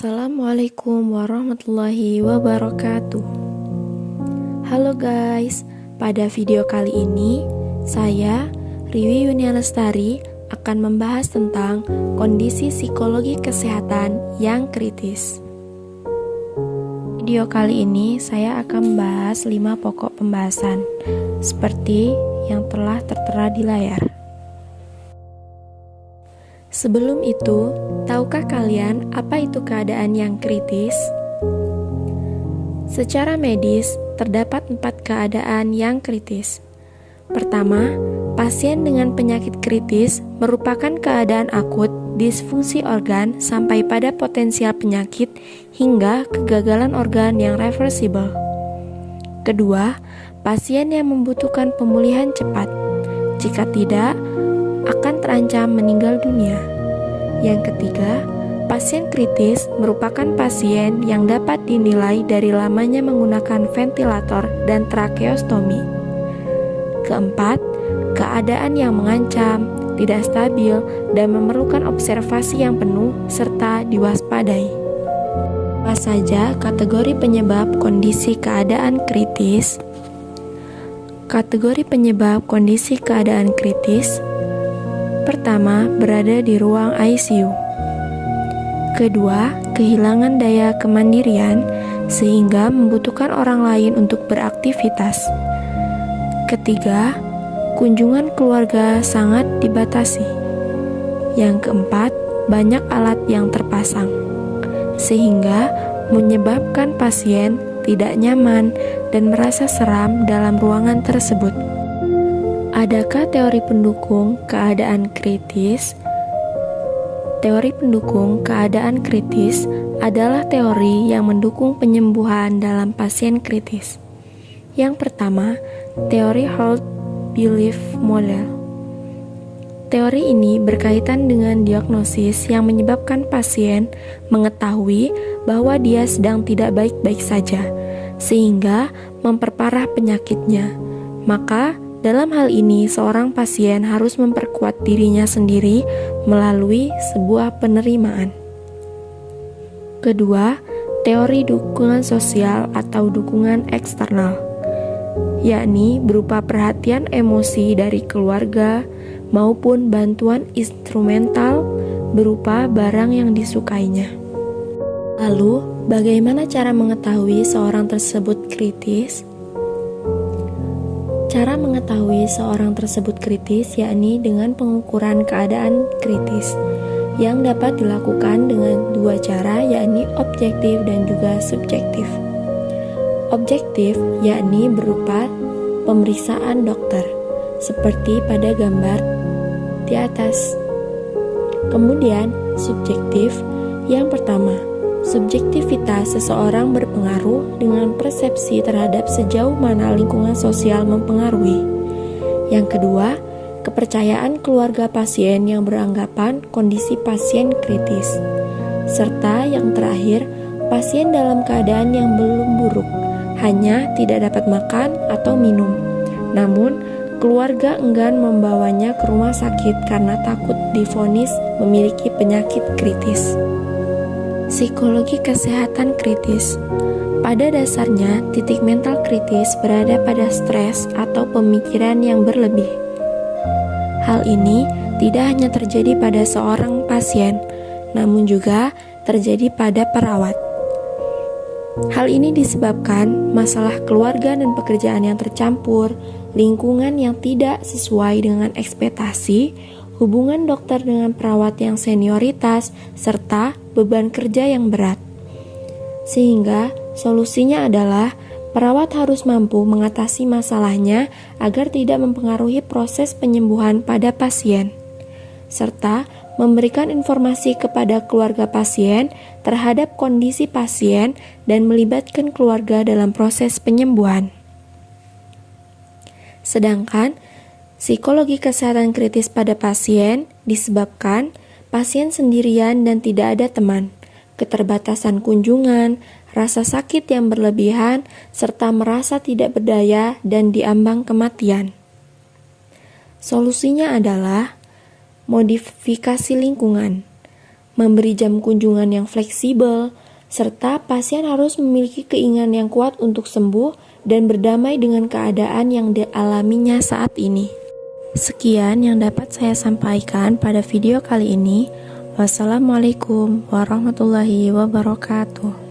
Assalamualaikum warahmatullahi wabarakatuh. Halo guys, pada video kali ini saya, Riwi Yunia Lestari, akan membahas tentang kondisi psikologi kesehatan yang kritis. Video kali ini saya akan membahas 5 pokok pembahasan seperti yang telah tertera di layar. Sebelum itu, tahukah kalian apa itu keadaan yang kritis? Secara medis, terdapat 4 keadaan yang kritis. Pertama, pasien dengan penyakit kritis merupakan keadaan akut, disfungsi organ sampai pada potensial penyakit hingga kegagalan organ yang reversibel. Kedua, pasien yang membutuhkan pemulihan cepat. Jika tidak, akan terancam meninggal dunia. Yang ketiga, pasien kritis merupakan pasien yang dapat dinilai dari lamanya menggunakan ventilator dan trakeostomi. Keempat, keadaan yang mengancam, tidak stabil, dan memerlukan observasi yang penuh serta diwaspadai. Apa saja kategori penyebab kondisi keadaan kritis? Kategori penyebab kondisi keadaan kritis: pertama, berada di ruang ICU. Kedua, kehilangan daya kemandirian sehingga membutuhkan orang lain untuk beraktivitas. Ketiga, kunjungan keluarga sangat dibatasi. Yang keempat, banyak alat yang terpasang sehingga menyebabkan pasien tidak nyaman dan merasa seram dalam ruangan tersebut. Adakah teori pendukung keadaan kritis? Teori pendukung keadaan kritis adalah teori yang mendukung penyembuhan dalam pasien kritis. Yang pertama, teori Hold Belief Model. Teori ini berkaitan dengan diagnosis yang menyebabkan pasien mengetahui bahwa dia sedang tidak baik-baik saja, sehingga memperparah penyakitnya. Maka, dalam hal ini, seorang pasien harus memperkuat dirinya sendiri melalui sebuah penerimaan. Kedua, teori dukungan sosial atau dukungan eksternal, yakni berupa perhatian emosi dari keluarga maupun bantuan instrumental berupa barang yang disukainya. Lalu, bagaimana cara mengetahui seorang tersebut kritis? Cara mengetahui seorang tersebut kritis yakni dengan pengukuran keadaan kritis yang dapat dilakukan dengan 2 cara, yakni objektif dan juga subjektif. Objektif yakni berupa pemeriksaan dokter seperti pada gambar di atas. Kemudian subjektif, yang pertama, subjektivitas seseorang berpengaruh dengan persepsi terhadap sejauh mana lingkungan sosial mempengaruhi. Yang kedua, kepercayaan keluarga pasien yang beranggapan kondisi pasien kritis. Serta yang terakhir, pasien dalam keadaan yang belum buruk, hanya tidak dapat makan atau minum. Namun, keluarga enggan membawanya ke rumah sakit karena takut divonis memiliki penyakit kritis. Psikologi kesehatan kritis. Pada dasarnya, titik mental kritis berada pada stres atau pemikiran yang berlebih. Hal ini tidak hanya terjadi pada seorang pasien, namun juga terjadi pada perawat. Hal ini disebabkan masalah keluarga dan pekerjaan yang tercampur, lingkungan yang tidak sesuai dengan ekspektasi, hubungan dokter dengan perawat yang senioritas, serta beban kerja yang berat. Sehingga solusinya adalah perawat harus mampu mengatasi masalahnya agar tidak mempengaruhi proses penyembuhan pada pasien, serta memberikan informasi kepada keluarga pasien terhadap kondisi pasien dan melibatkan keluarga dalam proses penyembuhan. Sedangkan psikologi kesehatan kritis pada pasien disebabkan pasien sendirian dan tidak ada teman, keterbatasan kunjungan, rasa sakit yang berlebihan, serta merasa tidak berdaya dan diambang kematian. Solusinya adalah modifikasi lingkungan. memberi jam kunjungan yang fleksibel, serta pasien harus memiliki keinginan yang kuat untuk sembuh dan berdamai dengan keadaan yang dialaminya saat ini. Sekian yang dapat saya sampaikan pada video kali ini. Wassalamualaikum warahmatullahi wabarakatuh.